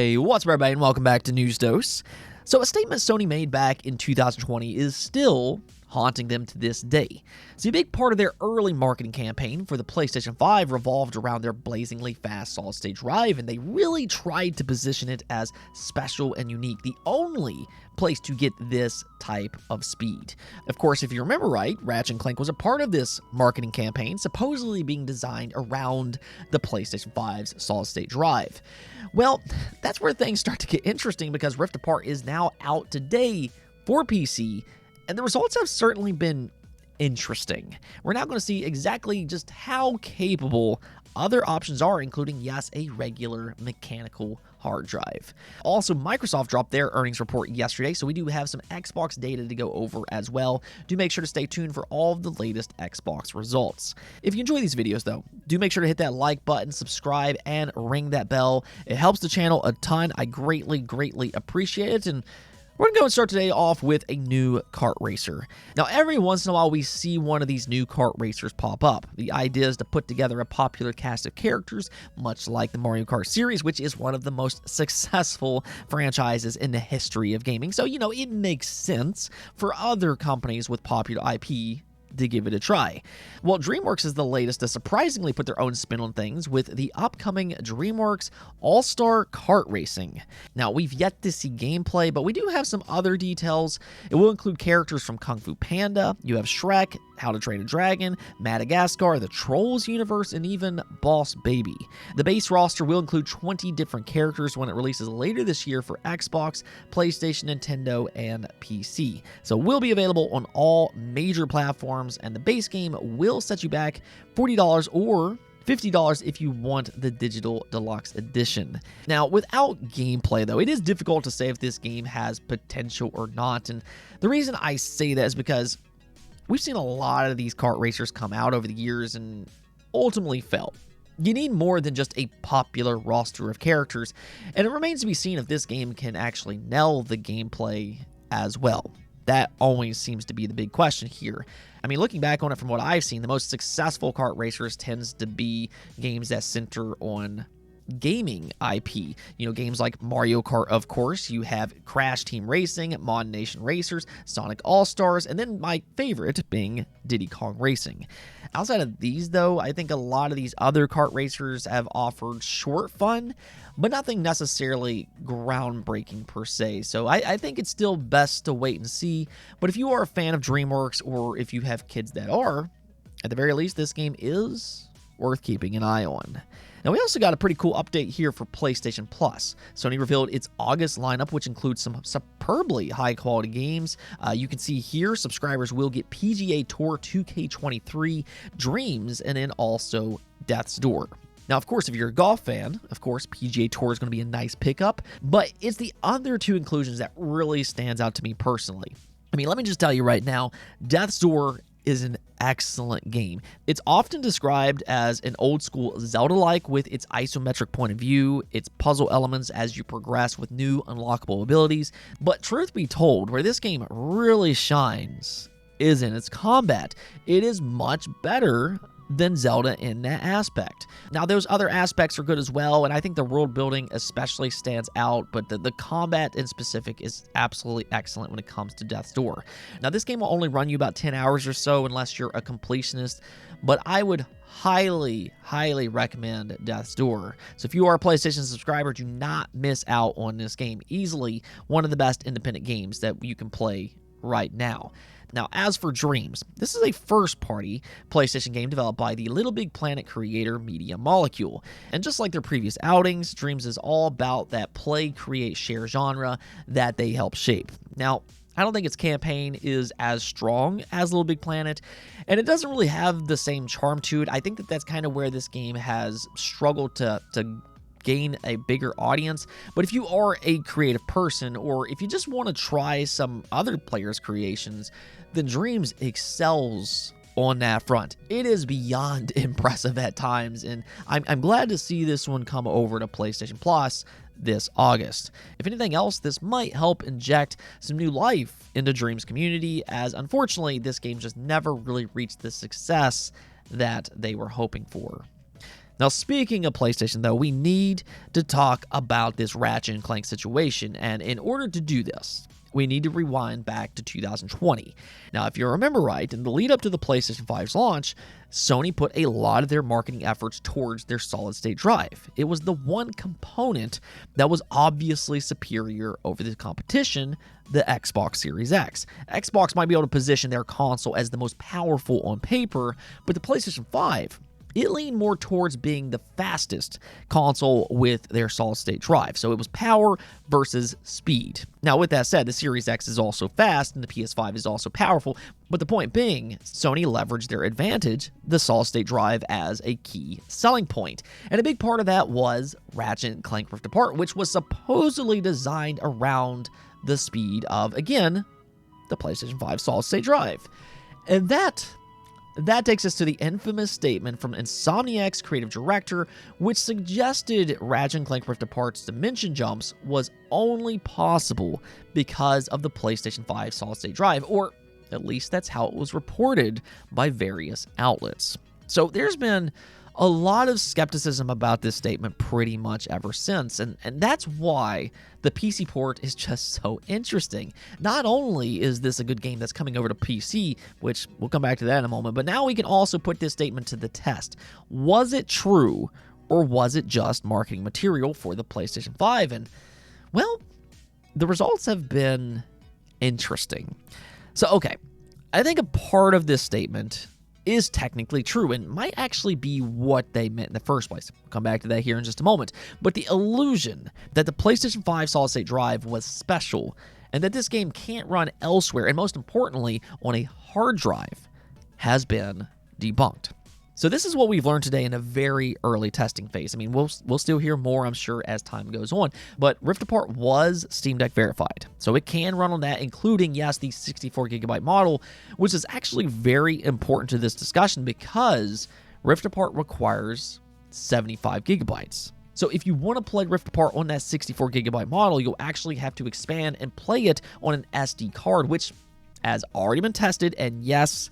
Hey, what's up everybody and welcome back to News Dose. So a statement Sony made back in 2020 is still haunting them to this day. See, a big part of their early marketing campaign for the PlayStation 5 revolved around their blazingly fast solid-state drive, and they really tried to position it as special and unique, the only place to get this type of speed. Of course, if you remember right, Ratchet and Clank was a part of this marketing campaign, supposedly being designed around the PlayStation 5's solid-state drive. Well, that's where things start to get interesting because Rift Apart is now out today for PC, and the results have certainly been interesting. We're now going to see exactly just how capable other options are, including, yes, a regular mechanical hard drive. Also, Microsoft dropped their earnings report yesterday, so we do have some Xbox data to go over as well. Do make sure to stay tuned for all of the latest Xbox results. If you enjoy these videos, though, do make sure to hit that like button, subscribe, and ring that bell. It helps the channel a ton. I greatly appreciate it, and we're going to go and start today off with a new kart racer. Now, every once in a while, we see one of these new kart racers pop up. The idea is to put together a popular cast of characters, much like the Mario Kart series, which is one of the most successful franchises in the history of gaming. So, it makes sense for other companies with popular IP to give it a try. Well, DreamWorks is the latest to surprisingly put their own spin on things with the upcoming DreamWorks All-Star Kart Racing. Now, we've yet to see gameplay, but we do have some other details. It will include characters from Kung Fu Panda, you have Shrek, How to Train a Dragon, Madagascar, the Trolls universe, and even Boss Baby. The base roster will include 20 different characters when it releases later this year for Xbox, PlayStation, Nintendo, and PC. So it will be available on all major platforms, and the base game will set you back $40 or $50 if you want the digital deluxe edition. Now, without gameplay, though, it is difficult to say if this game has potential or not, and the reason I say that is because we've seen a lot of these kart racers come out over the years and ultimately fail. You need more than just a popular roster of characters, and it remains to be seen if this game can actually nail the gameplay as well. That always seems to be the big question here. I mean, looking back on it from what I've seen, the most successful kart racers tends to be games that center on gaming IP. Games like Mario Kart, of course. You have Crash Team Racing, Mod Nation Racers, Sonic All-Stars, and then my favorite being Diddy Kong Racing. Outside of these, though, I think a lot of these other kart racers have offered short fun, but nothing necessarily groundbreaking per se. So I think it's still best to wait and see. But if you are a fan of DreamWorks, or if you have kids that are, at the very least, this game is worth keeping an eye on. Now, we also got a pretty cool update here for PlayStation Plus. Sony revealed its August lineup, which includes some superbly high-quality games. You can see here, subscribers will get PGA Tour 2K23, Dreams, and then also Death's Door. Now, of course, if you're a golf fan, of course, PGA Tour is going to be a nice pickup, but it's the other two inclusions that really stands out to me personally. I mean, let me just tell you right now, Death's Door is an excellent game. It's often described as an old-school Zelda-like with its isometric point of view, its puzzle elements as you progress with new unlockable abilities, but truth be told, where this game really shines is in its combat. It is much better than Zelda in that aspect. Now, those other aspects are good as well, and I think the world building especially stands out, but the combat in specific is absolutely excellent when it comes to Death's Door. Now, this game will only run you about 10 hours or so unless you're a completionist, but I would highly recommend Death's Door. So if you are a PlayStation subscriber, do not miss out on this game. Easily one of the best independent games that you can play right now. Now, as for Dreams, this is a first-party PlayStation game developed by the Little Big Planet creator Media Molecule. And just like their previous outings, Dreams is all about that play, create, share genre that they help shape. Now, I don't think its campaign is as strong as Little Big Planet, and it doesn't really have the same charm to it. I think that's kind of where this game has struggled to gain a bigger audience. But if you are a creative person, or if you just want to try some other players' creations, then Dreams excels on that front. It is beyond impressive at times, and I'm glad to see this one come over to PlayStation Plus this August. If anything else, this might help inject some new life into Dreams community, as unfortunately this game just never really reached the success that they were hoping for. Now, speaking of PlayStation, though, we need to talk about this Ratchet and Clank situation, and in order to do this, we need to rewind back to 2020. Now, if you remember right, in the lead up to the PlayStation 5's launch, Sony put a lot of their marketing efforts towards their solid-state drive. It was the one component that was obviously superior over the competition, the Xbox Series X. Xbox might be able to position their console as the most powerful on paper, but the PlayStation 5, it leaned more towards being the fastest console with their solid-state drive. So it was power versus speed. Now, with that said, the Series X is also fast and the PS5 is also powerful. But the point being, Sony leveraged their advantage, the solid-state drive, as a key selling point. And a big part of that was Ratchet and Clank Rift Apart, which was supposedly designed around the speed of, again, the PlayStation 5 solid-state drive. And that takes us to the infamous statement from Insomniac's creative director, which suggested Ratchet & Clank Rift Apart's dimension jumps was only possible because of the PlayStation 5 solid-state drive, or at least that's how it was reported by various outlets. So there's been a lot of skepticism about this statement pretty much ever since, and that's why the PC port is just so interesting. Not only is this a good game that's coming over to PC, which we'll come back to that in a moment, but now we can also put this statement to the test. Was it true, or was it just marketing material for the PlayStation 5? And, well, the results have been interesting. So, okay, I think a part of this statement is technically true and might actually be what they meant in the first place. We'll come back to that here in just a moment. But the illusion that the PlayStation 5 solid-state drive was special and that this game can't run elsewhere, and most importantly, on a hard drive, has been debunked. So this is what we've learned today in a very early testing phase. I mean, we'll still hear more, I'm sure, as time goes on. But Rift Apart was Steam Deck verified. So it can run on that, including, yes, the 64GB model, which is actually very important to this discussion because Rift Apart requires 75GB. So if you want to play Rift Apart on that 64GB model, you'll actually have to expand and play it on an SD card, which has already been tested, and yes,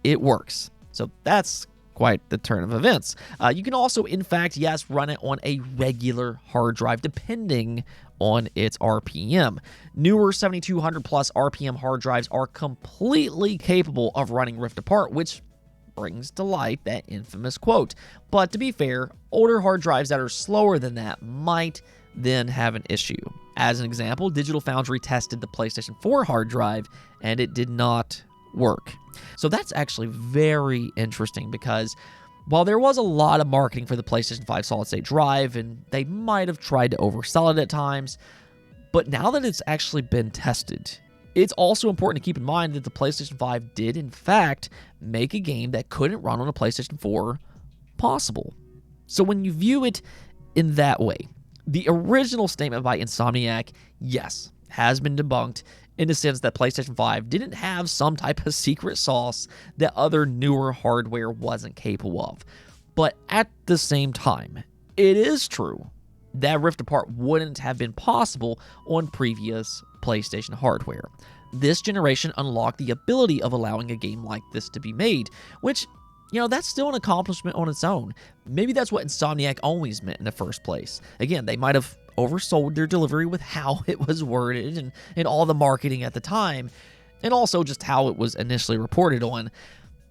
it works. So that's quite the turn of events. You can also, in fact, yes, run it on a regular hard drive, depending on its RPM. Newer 7200 plus RPM hard drives are completely capable of running Rift Apart, which brings to light that infamous quote. But to be fair, older hard drives that are slower than that might then have an issue. As an example, Digital Foundry tested the PlayStation 4 hard drive, and it did not work. So that's actually very interesting because while there was a lot of marketing for the PlayStation 5 solid-state drive, and they might have tried to oversell it at times, but now that it's actually been tested, it's also important to keep in mind that the PlayStation 5 did, in fact, make a game that couldn't run on a PlayStation 4 possible. So when you view it in that way, the original statement by Insomniac, yes, has been debunked in the sense that PlayStation 5 didn't have some type of secret sauce that other newer hardware wasn't capable of. But at the same time, it is true that Rift Apart wouldn't have been possible on previous PlayStation hardware. This generation unlocked the ability of allowing a game like this to be made, which, you know, that's still an accomplishment on its own. Maybe that's what Insomniac always meant in the first place. Again, they might have oversold their delivery with how it was worded and all the marketing at the time, and also just how it was initially reported on.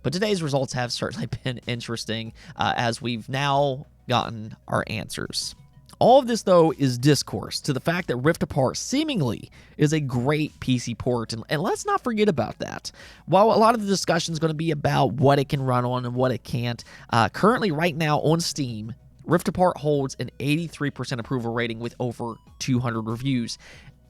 But today's results have certainly been interesting as we've now gotten our answers. All of this, though, is discourse to the fact that Rift Apart seemingly is a great PC port, and let's not forget about that. While a lot of the discussion is going to be about what it can run on and what it can't, currently right now on Steam, Rift Apart holds an 83% approval rating with over 200 reviews.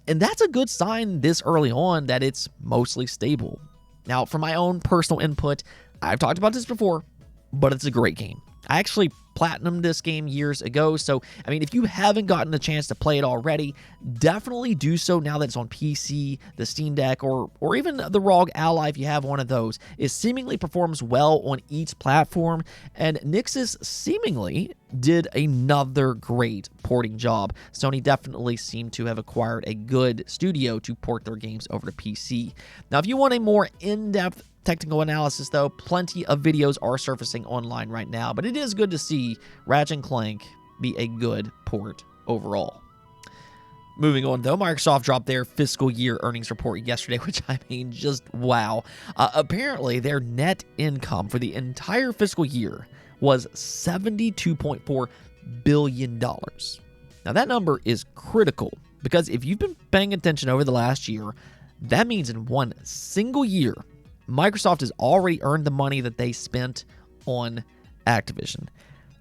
And that's a good sign this early on that it's mostly stable. Now, from my own personal input, I've talked about this before, but it's a great game. I actually platinumed this game years ago, so, I mean, if you haven't gotten the chance to play it already, definitely do so now that it's on PC, the Steam Deck, or even the ROG Ally if you have one of those. It seemingly performs well on each platform, and Nixxes seemingly did another great porting job. Sony definitely seemed to have acquired a good studio to port their games over to PC. Now, if you want a more in-depth technical analysis, though, plenty of videos are surfacing online right now, but it is good to see see Ratchet and Clank be a good port overall. Moving on, though, Microsoft dropped their fiscal year earnings report yesterday, which, I mean, just wow. Apparently, their net income for the entire fiscal year was $72.4 billion. Now, that number is critical because if you've been paying attention over the last year, that means in one single year, Microsoft has already earned the money that they spent on Activision.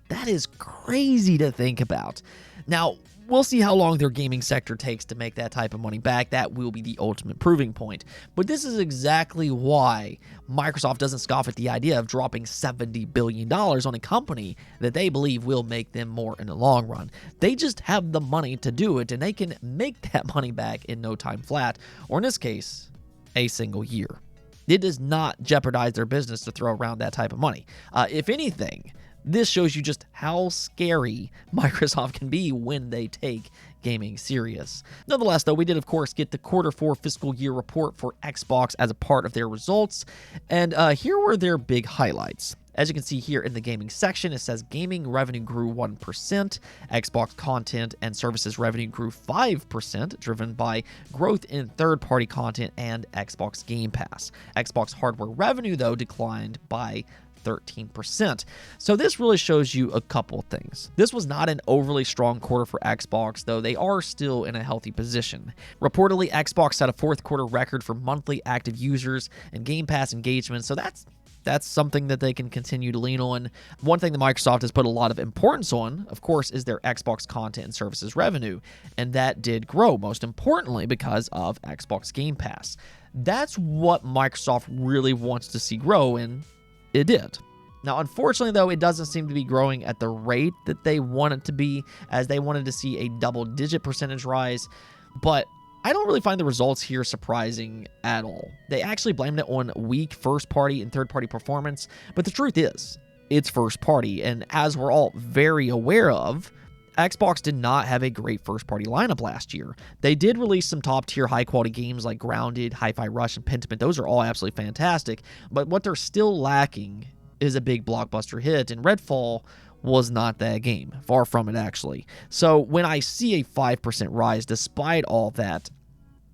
That is crazy to think about. Now, we'll see how long their gaming sector takes to make that type of money back. That will be the ultimate proving point. But this is exactly why Microsoft doesn't scoff at the idea of dropping $70 billion on a company that they believe will make them more in the long run. They just have the money to do it, and they can make that money back in no time flat, or in this case, a single year. It does not jeopardize their business to throw around that type of money. If anything, this shows you just how scary Microsoft can be when they take gaming serious. Nonetheless, though, we did, of course, get the Q4 fiscal year report for Xbox as a part of their results, and here were their big highlights. As you can see here in the gaming section, it says gaming revenue grew 1%, Xbox content and services revenue grew 5%, driven by growth in third-party content and Xbox Game Pass. Xbox hardware revenue, though, declined by 13%. So this really shows you a couple things. This was not an overly strong quarter for Xbox, though they are still in a healthy position. Reportedly, Xbox set a fourth quarter record for monthly active users and Game Pass engagement, so that's something that they can continue to lean on. One thing that Microsoft has put a lot of importance on, of course, is their Xbox content and services revenue, and that did grow, most importantly, because of Xbox Game Pass. That's what Microsoft really wants to see grow, and it did. Now, unfortunately, though, it doesn't seem to be growing at the rate that they want it to be, as they wanted to see a double-digit percentage rise, but I don't really find the results here surprising at all. They actually blamed it on weak first-party and third-party performance, but the truth is, it's first-party, and as we're all very aware of, Xbox did not have a great first-party lineup last year. They did release some top-tier, high-quality games like Grounded, Hi-Fi Rush, and Pentiment. Those are all absolutely fantastic, but what they're still lacking is a big blockbuster hit, and Redfall was not that game. Far from it, actually. So when I see a 5% rise despite all that,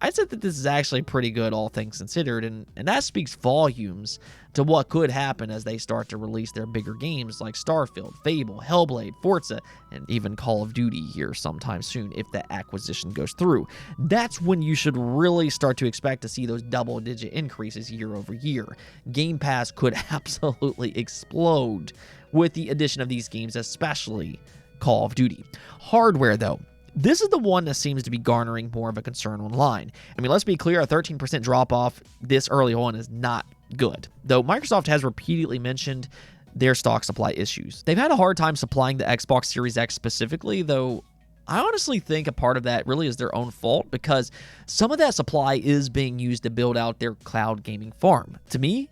I'd say that this is actually pretty good, all things considered, and that speaks volumes to what could happen as they start to release their bigger games like Starfield, Fable, Hellblade, Forza, and even Call of Duty here sometime soon if that acquisition goes through. That's when you should really start to expect to see those double-digit increases year over year. Game Pass could absolutely explode with the addition of these games, especially Call of Duty. Hardware, though, this is the one that seems to be garnering more of a concern online. I mean, let's be clear, a 13% drop-off this early on is not good, though Microsoft has repeatedly mentioned their stock supply issues. They've had a hard time supplying the Xbox Series X specifically, though I honestly think a part of that really is their own fault because some of that supply is being used to build out their cloud gaming farm. To me,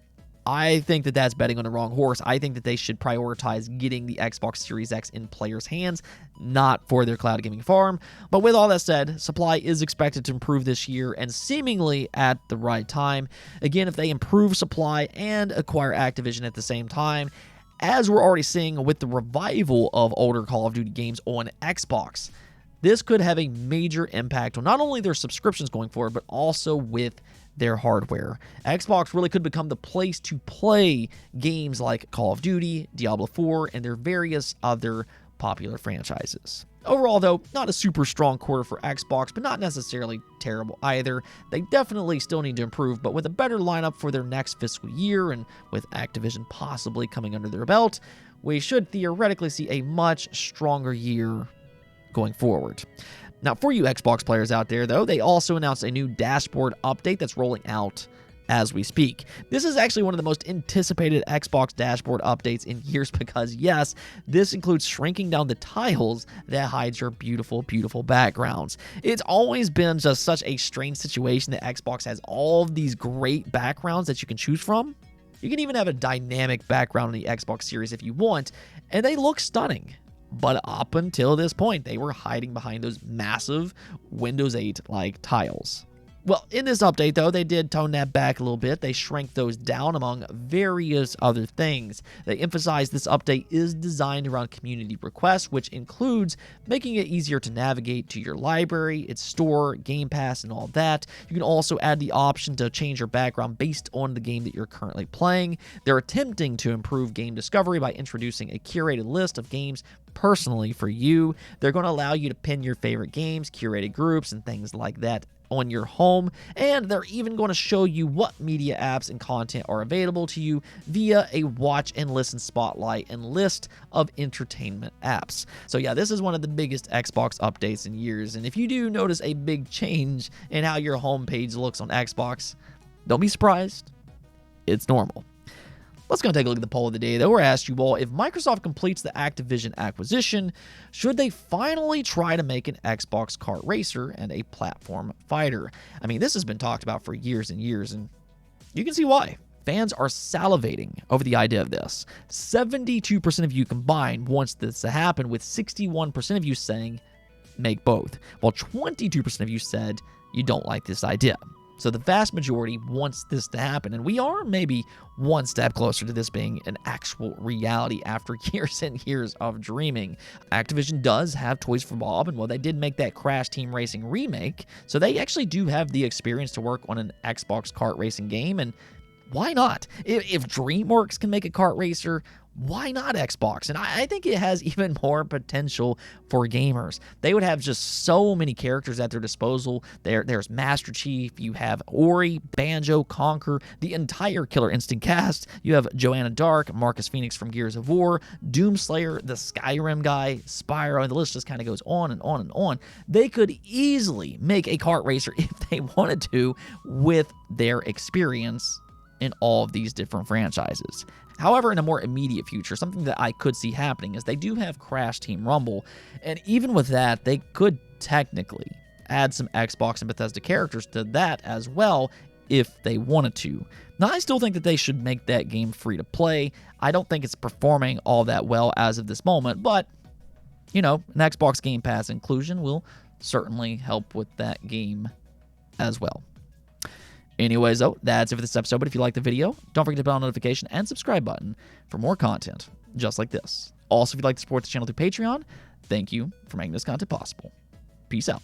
I think that that's betting on the wrong horse. I think that they should prioritize getting the Xbox Series X in players' hands, not for their cloud gaming farm. But with all that said, supply is expected to improve this year and seemingly at the right time. Again, if they improve supply and acquire Activision at the same time, as we're already seeing with the revival of older Call of Duty games on Xbox, this could have a major impact on not only their subscriptions going forward, but also with their hardware. Xbox really could become the place to play games like Call of Duty, Diablo 4, and their various other popular franchises. Overall, though, not a super strong quarter for Xbox, but not necessarily terrible either. They definitely still need to improve, but with a better lineup for their next fiscal year, and with Activision possibly coming under their belt, we should theoretically see a much stronger year going forward. Now, for you Xbox players out there, though, they also announced a new dashboard update that's rolling out as we speak. This is actually one of the most anticipated Xbox dashboard updates in years because, yes, this includes shrinking down the tiles that hides your beautiful, beautiful backgrounds. It's always been just such a strange situation that Xbox has all of these great backgrounds that you can choose from. You can even have a dynamic background in the Xbox Series if you want, and they look stunning. But up until this point, they were hiding behind those massive Windows 8-like tiles. Well, in this update, though, they did tone that back a little bit. They shrank those down among various other things. They emphasize this update is designed around community requests, which includes making it easier to navigate to your library, its store, Game Pass, and all that. You can also add the option to change your background based on the game that you're currently playing. They're attempting to improve game discovery by introducing a curated list of games personally for you. They're going to allow you to pin your favorite games, curated groups, and things like that on your home, and they're even going to show you what media apps and content are available to you via a watch and listen spotlight and list of entertainment apps. So yeah, this is one of the biggest Xbox updates in years, and if you do notice a big change in how your homepage looks on Xbox, don't be surprised. It's normal. Let's go take a look at the poll of the day, though. We're asked you all, if Microsoft completes the Activision acquisition, should they finally try to make an Xbox kart racer and a platform fighter? I mean, this has been talked about for years and years, and you can see why. Fans are salivating over the idea of this. 72% of you combined wants this to happen, with 61% of you saying make both, while 22% of you said you don't like this idea. So the vast majority wants this to happen, and we are maybe one step closer to this being an actual reality after years and years of dreaming. Activision does have Toys for Bob, and well, they did make that Crash Team Racing remake, so they actually do have the experience to work on an Xbox kart racing game, and why not? If DreamWorks can make a kart racer, why not Xbox? And I think it has even more potential for gamers. They would have just so many characters at their disposal. There's Master Chief, you have Ori, Banjo, Conker, the entire Killer Instinct cast. You have Joanna Dark, Marcus Phoenix from Gears of War, Doomslayer, the Skyrim guy, Spyro, and the list just kind of goes on and on and on. They could easily make a kart racer if they wanted to with their experience in all of these different franchises. However, in a more immediate future, something that I could see happening is they do have Crash Team Rumble, and even with that, they could technically add some Xbox and Bethesda characters to that as well if they wanted to. Now, I still think that they should make that game free to play. I don't think it's performing all that well as of this moment, but, you know, an Xbox Game Pass inclusion will certainly help with that game as well. Anyways, though, that's it for this episode, but if you like the video, don't forget to bell notification and subscribe button for more content just like this. Also, if you'd like to support the channel through Patreon, thank you for making this content possible. Peace out.